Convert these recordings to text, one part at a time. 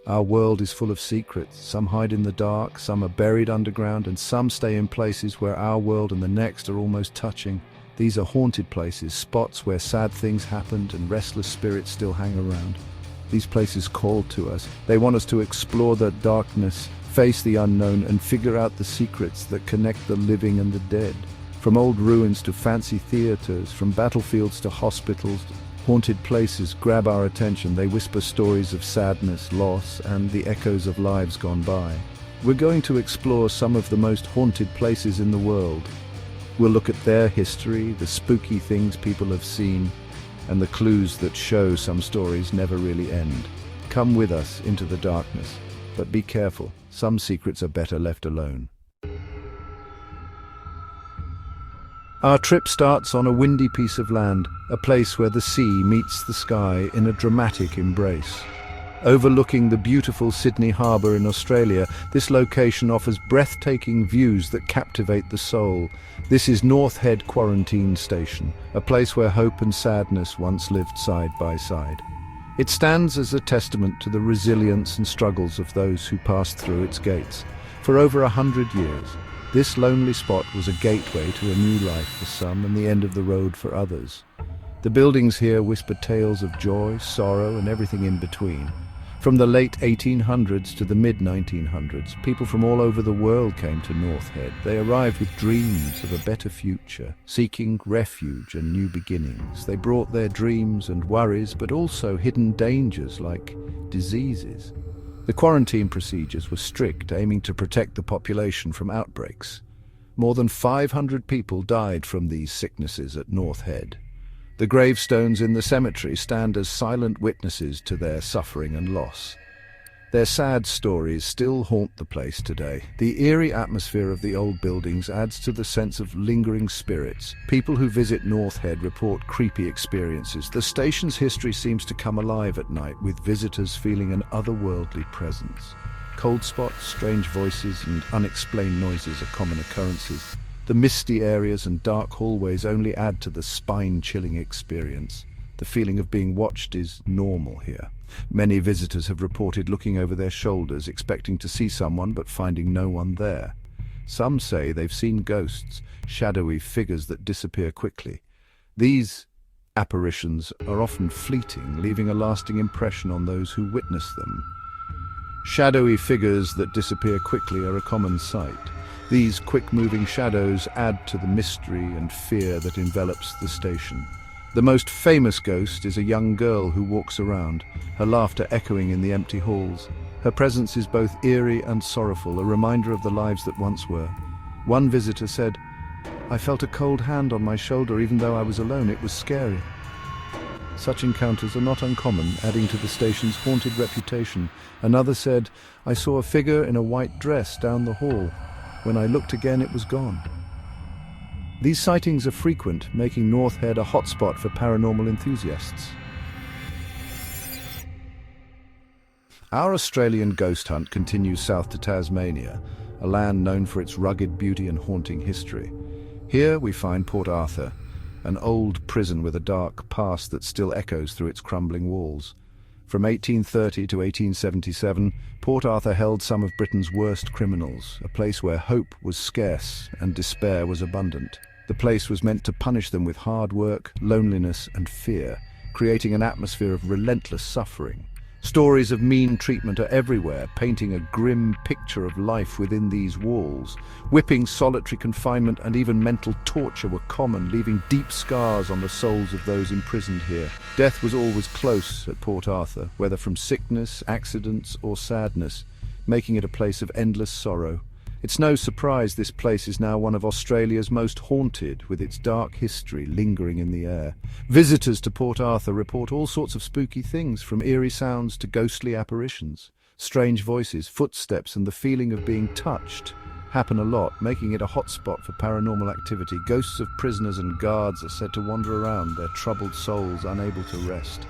Our world is full of secrets. Some hide in the dark, some are buried underground, and some stay in places where our world and the next are almost touching. These are haunted places, spots where sad things happened and restless spirits still hang around. These places call to us. They want us to explore the darkness, face the unknown, and figure out the secrets that connect the living and the dead. From old ruins to fancy theaters, from battlefields to hospitals, haunted places grab our attention. They whisper stories of sadness, loss, and the echoes of lives gone by. We're going to explore some of the most haunted places in the world. We'll look at their history, the spooky things people have seen, and the clues that show some stories never really end. Come with us into the darkness, but be careful. Some secrets are better left alone. Our trip starts on a windy piece of land, a place where the sea meets the sky in a dramatic embrace. Overlooking the beautiful Sydney Harbour in Australia, this location offers breathtaking views that captivate the soul. This is North Head Quarantine Station, a place where hope and sadness once lived side by side. It stands as a testament to the resilience and struggles of those who passed through its gates. For over 100 years, this lonely spot was a gateway to a new life for some and the end of the road for others. The buildings here whisper tales of joy, sorrow, and everything in between. From the late 1800s to the mid-1900s, people from all over the world came to North Head. They arrived with dreams of a better future, seeking refuge and new beginnings. They brought their dreams and worries, but also hidden dangers like diseases. The quarantine procedures were strict, aiming to protect the population from outbreaks. More than 500 people died from these sicknesses at North Head. The gravestones in the cemetery stand as silent witnesses to their suffering and loss. Their sad stories still haunt the place today. The eerie atmosphere of the old buildings adds to the sense of lingering spirits. People who visit North Head report creepy experiences. The station's history seems to come alive at night, with visitors feeling an otherworldly presence. Cold spots, strange voices, and unexplained noises are common occurrences. The misty areas and dark hallways only add to the spine-chilling experience. The feeling of being watched is normal here. Many visitors have reported looking over their shoulders, expecting to see someone but finding no one there. Some say they've seen ghosts, shadowy figures that disappear quickly. These apparitions are often fleeting, leaving a lasting impression on those who witness them. Shadowy figures that disappear quickly are a common sight. These quick-moving shadows add to the mystery and fear that envelops the station. The most famous ghost is a young girl who walks around, her laughter echoing in the empty halls. Her presence is both eerie and sorrowful, a reminder of the lives that once were. One visitor said, "I felt a cold hand on my shoulder even though I was alone. It was scary." Such encounters are not uncommon, adding to the station's haunted reputation. Another said, "I saw a figure in a white dress down the hall. When I looked again, it was gone." These sightings are frequent, making North Head a hotspot for paranormal enthusiasts. Our Australian ghost hunt continues south to Tasmania, a land known for its rugged beauty and haunting history. Here we find Port Arthur, an old prison with a dark past that still echoes through its crumbling walls. From 1830 to 1877, Port Arthur held some of Britain's worst criminals, a place where hope was scarce and despair was abundant. The place was meant to punish them with hard work, loneliness, and fear, creating an atmosphere of relentless suffering. Stories of mean treatment are everywhere, painting a grim picture of life within these walls. Whipping, solitary confinement, and even mental torture were common, leaving deep scars on the souls of those imprisoned here. Death was always close at Port Arthur, whether from sickness, accidents, or sadness, making it a place of endless sorrow. It's no surprise this place is now one of Australia's most haunted, with its dark history lingering in the air. Visitors to Port Arthur report all sorts of spooky things, from eerie sounds to ghostly apparitions. Strange voices, footsteps, and the feeling of being touched happen a lot, making it a hotspot for paranormal activity. Ghosts of prisoners and guards are said to wander around, their troubled souls unable to rest,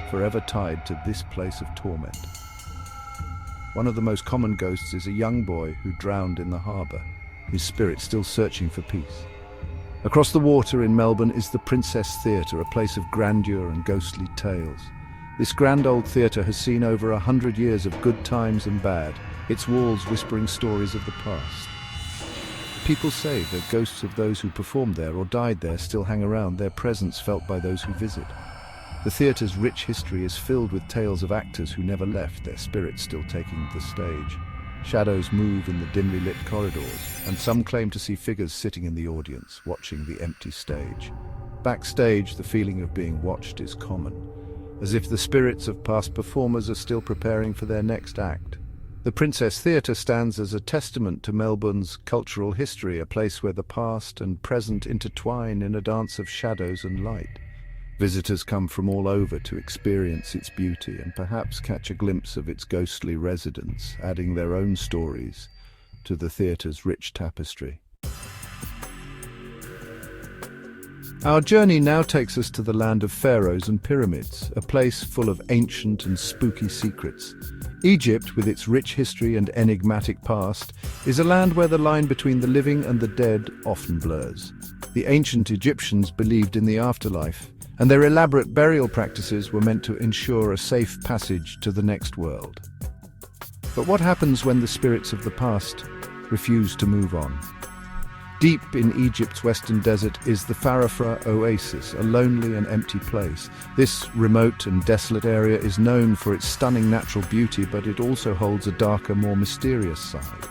forever tied to this place of torment. One of the most common ghosts is a young boy who drowned in the harbour, his spirit still searching for peace. Across the water in Melbourne is the Princess Theatre, a place of grandeur and ghostly tales. This grand old theatre has seen over 100 years of good times and bad, its walls whispering stories of the past. People say that ghosts of those who performed there or died there still hang around, their presence felt by those who visit. The theatre's rich history is filled with tales of actors who never left, their spirits still taking the stage. Shadows move in the dimly lit corridors, and some claim to see figures sitting in the audience, watching the empty stage. Backstage, the feeling of being watched is common, as if the spirits of past performers are still preparing for their next act. The Princess Theatre stands as a testament to Melbourne's cultural history, a place where the past and present intertwine in a dance of shadows and light. Visitors come from all over to experience its beauty and perhaps catch a glimpse of its ghostly residents, adding their own stories to the theatre's rich tapestry. Our journey now takes us to the land of pharaohs and pyramids, a place full of ancient and spooky secrets. Egypt, with its rich history and enigmatic past, is a land where the line between the living and the dead often blurs. The ancient Egyptians believed in the afterlife, and their elaborate burial practices were meant to ensure a safe passage to the next world. But what happens when the spirits of the past refuse to move on? Deep in Egypt's western desert is the Farafra oasis, a lonely and empty place. This remote and desolate area is known for its stunning natural beauty, but it also holds a darker, more mysterious side.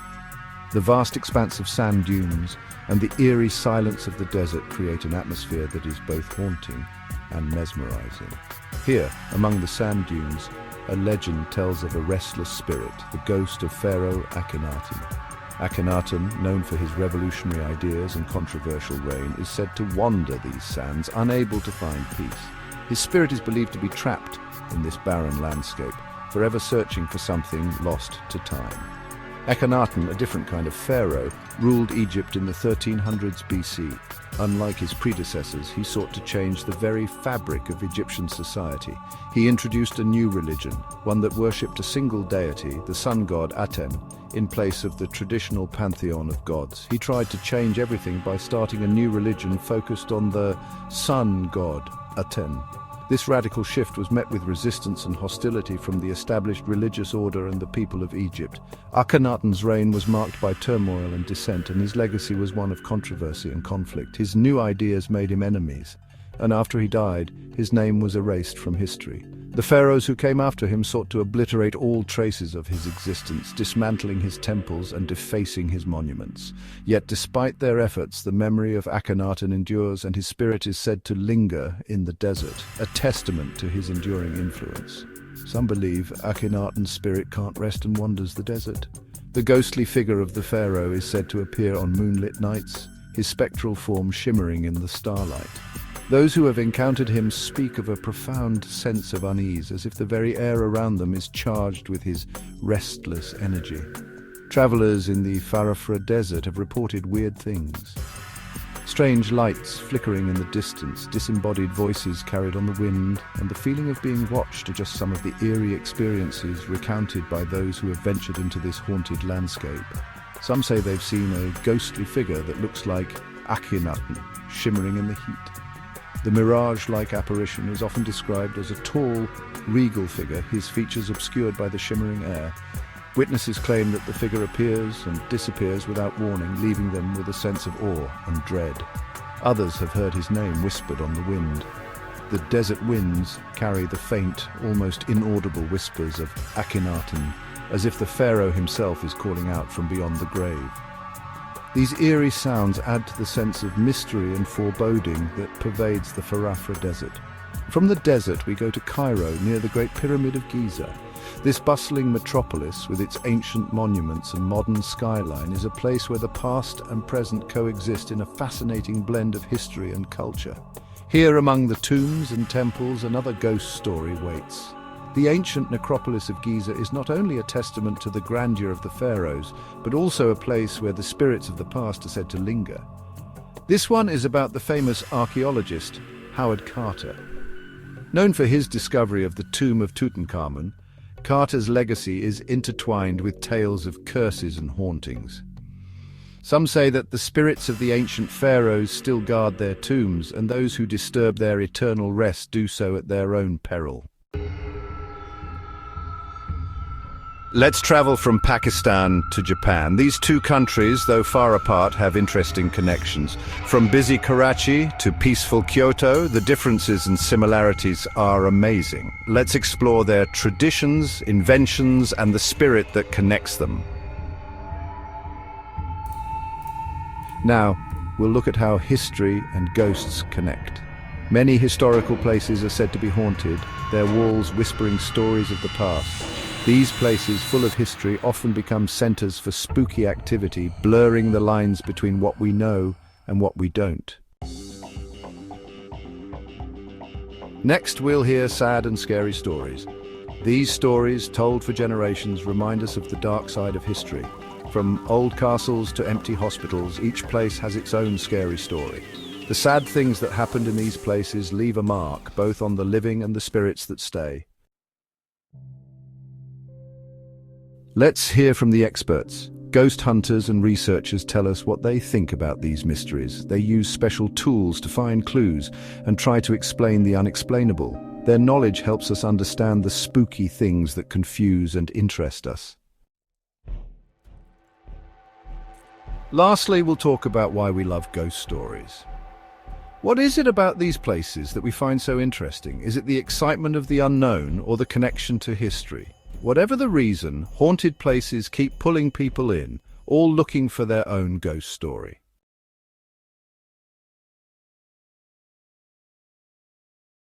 The vast expanse of sand dunes and the eerie silence of the desert create an atmosphere that is both haunting and mesmerizing. Here, among the sand dunes, a legend tells of a restless spirit, the ghost of Pharaoh Akhenaten. Akhenaten, known for his revolutionary ideas and controversial reign, is said to wander these sands, unable to find peace. His spirit is believed to be trapped in this barren landscape, forever searching for something lost to time. Akhenaten, a different kind of pharaoh, ruled Egypt in the 1300s BC. Unlike his predecessors, he sought to change the very fabric of Egyptian society. He introduced a new religion, one that worshipped a single deity, the sun god Aten, in place of the traditional pantheon of gods. He tried to change everything by starting a new religion focused on the sun god, Aten. This radical shift was met with resistance and hostility from the established religious order and the people of Egypt. Akhenaten's reign was marked by turmoil and dissent, and his legacy was one of controversy and conflict. His new ideas made him enemies, and after he died, his name was erased from history. The pharaohs who came after him sought to obliterate all traces of his existence, dismantling his temples and defacing his monuments. Yet despite their efforts, the memory of Akhenaten endures, and his spirit is said to linger in the desert, a testament to his enduring influence. Some believe Akhenaten's spirit can't rest and wanders the desert. The ghostly figure of the pharaoh is said to appear on moonlit nights, his spectral form shimmering in the starlight. Those who have encountered him speak of a profound sense of unease, as if the very air around them is charged with his restless energy. Travelers in the Farafra desert have reported weird things. Strange lights flickering in the distance, disembodied voices carried on the wind, and the feeling of being watched are just some of the eerie experiences recounted by those who have ventured into this haunted landscape. Some say they've seen a ghostly figure that looks like Akhenaten, shimmering in the heat. The mirage-like apparition is often described as a tall, regal figure, his features obscured by the shimmering air. Witnesses claim that the figure appears and disappears without warning, leaving them with a sense of awe and dread. Others have heard his name whispered on the wind. The desert winds carry the faint, almost inaudible whispers of Akhenaten, as if the pharaoh himself is calling out from beyond the grave. These eerie sounds add to the sense of mystery and foreboding that pervades the Farafra desert. From the desert we go to Cairo, near the Great Pyramid of Giza. This bustling metropolis, with its ancient monuments and modern skyline, is a place where the past and present coexist in a fascinating blend of history and culture. Here, among the tombs and temples, another ghost story waits. The ancient necropolis of Giza is not only a testament to the grandeur of the pharaohs, but also a place where the spirits of the past are said to linger. This one is about the famous archaeologist Howard Carter. Known for his discovery of the tomb of Tutankhamun, Carter's legacy is intertwined with tales of curses and hauntings. Some say that the spirits of the ancient pharaohs still guard their tombs, and those who disturb their eternal rest do so at their own peril. Let's travel from Pakistan to Japan. These two countries, though far apart, have interesting connections. From busy Karachi to peaceful Kyoto, the differences and similarities are amazing. Let's explore their traditions, inventions, and the spirit that connects them. Now, we'll look at how history and ghosts connect. Many historical places are said to be haunted, their walls whispering stories of the past. These places, full of history, often become centers for spooky activity, blurring the lines between what we know and what we don't. Next, we'll hear sad and scary stories. These stories, told for generations, remind us of the dark side of history. From old castles to empty hospitals, each place has its own scary story. The sad things that happened in these places leave a mark, both on the living and the spirits that stay. Let's hear from the experts. Ghost hunters and researchers tell us what they think about these mysteries. They use special tools to find clues and try to explain the unexplainable. Their knowledge helps us understand the spooky things that confuse and interest us. Lastly, we'll talk about why we love ghost stories. What is it about these places that we find so interesting? Is it the excitement of the unknown or the connection to history? Whatever the reason, haunted places keep pulling people in, all looking for their own ghost story.